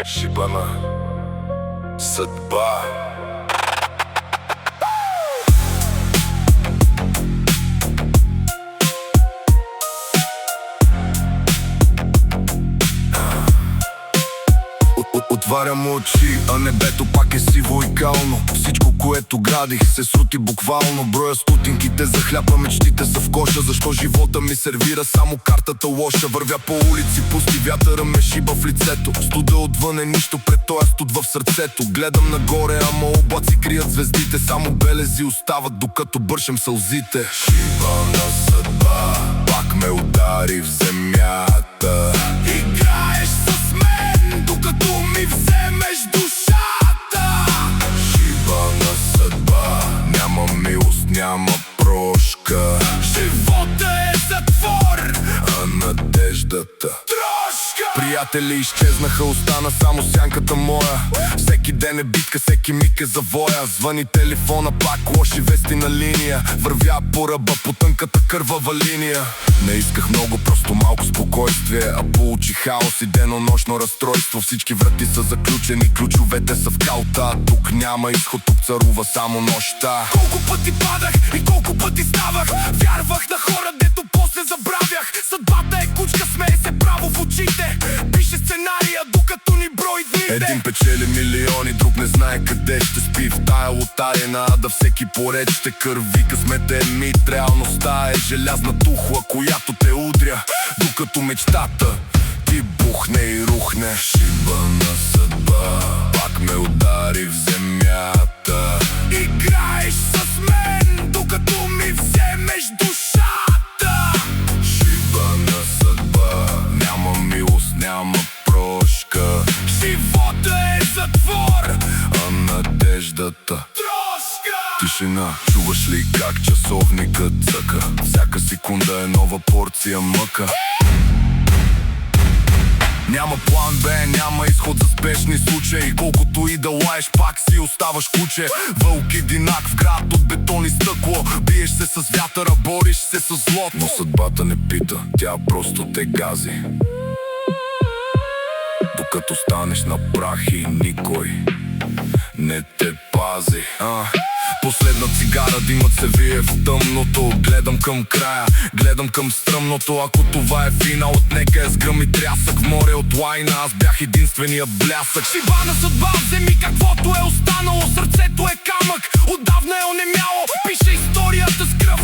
Шибана съдба. Отварям очи, а небето пак е сиво и кално. Всичко, което градих, се срути буквално. Броя стотинките за хляба, мечтите са в коша. Защо живота ми сервира само картата лоша? Вървя по улици пусти, вятъра ме шиба в лицето. Студа отвън е нищо, пред тоя студ в сърцето. Гледам нагоре, ама облаци крият звездите. Само белези остават, докато бършем сълзите. Шибана съдба, пак ме удари в земята. Играеш с мен, докато ми вземеш душата. Шибана съдба, няма милост, няма прошка. Живота е затвор, а надеждата трошка. Приятели изчезнаха, остана само сянката моя. Всеки ден е битка, всеки миг е завоя. Звъни телефона, пак лоши вести на линия. Вървя по ръба, по тънката кървава линия. Не исках много, просто малко спокойствие, а получих хаос и денонощно разстройство. Всички врати са заключени, ключовете са в калта. Тук няма изход, тук царува само нощта. Колко пъти падах и колко пъти ставах. Вярвах на хора, дето после забравях. Съдбата е кучка, смее се право в очите. Пише сценария, докато ни брои дните. Един печели милиони, друг не знае къде ще спи. В тая лотария на ада всеки поред ще кърви. Късмете е мит, реалността е желязна тухла, която те удря, докато мечтата ти бухне и рухне. Шибана съдба, пак ме удари в земята. Играеш с мен, докато ми вземеш душата. Шибана съдба, няма милост, няма прошка. Живота е затвор, а надеждата трошка. Тишина, чуваш ли как часовникът цъка? Всяка секунда е нова порция мъка. Няма план Б, няма изход за спешни случаи. Колкото и да лаеш, пак си оставаш куче. Вълк единак в град от бетон и стъкло. Биеш се с вятъра, бориш се с злото. Но съдбата не пита, тя просто те гази. Докато станеш на прах и никой не те пази. Последна цигара, димът се вие в тъмното. Гледам към края, гледам към стръмното. Ако това е финал, нека е с гръм и трясък. В море от лайна, аз бях единствения блясък. Шибана съдба, вземи каквото е останало. Сърцето е камък, отдавна е онемяло. Пише историята с кръв,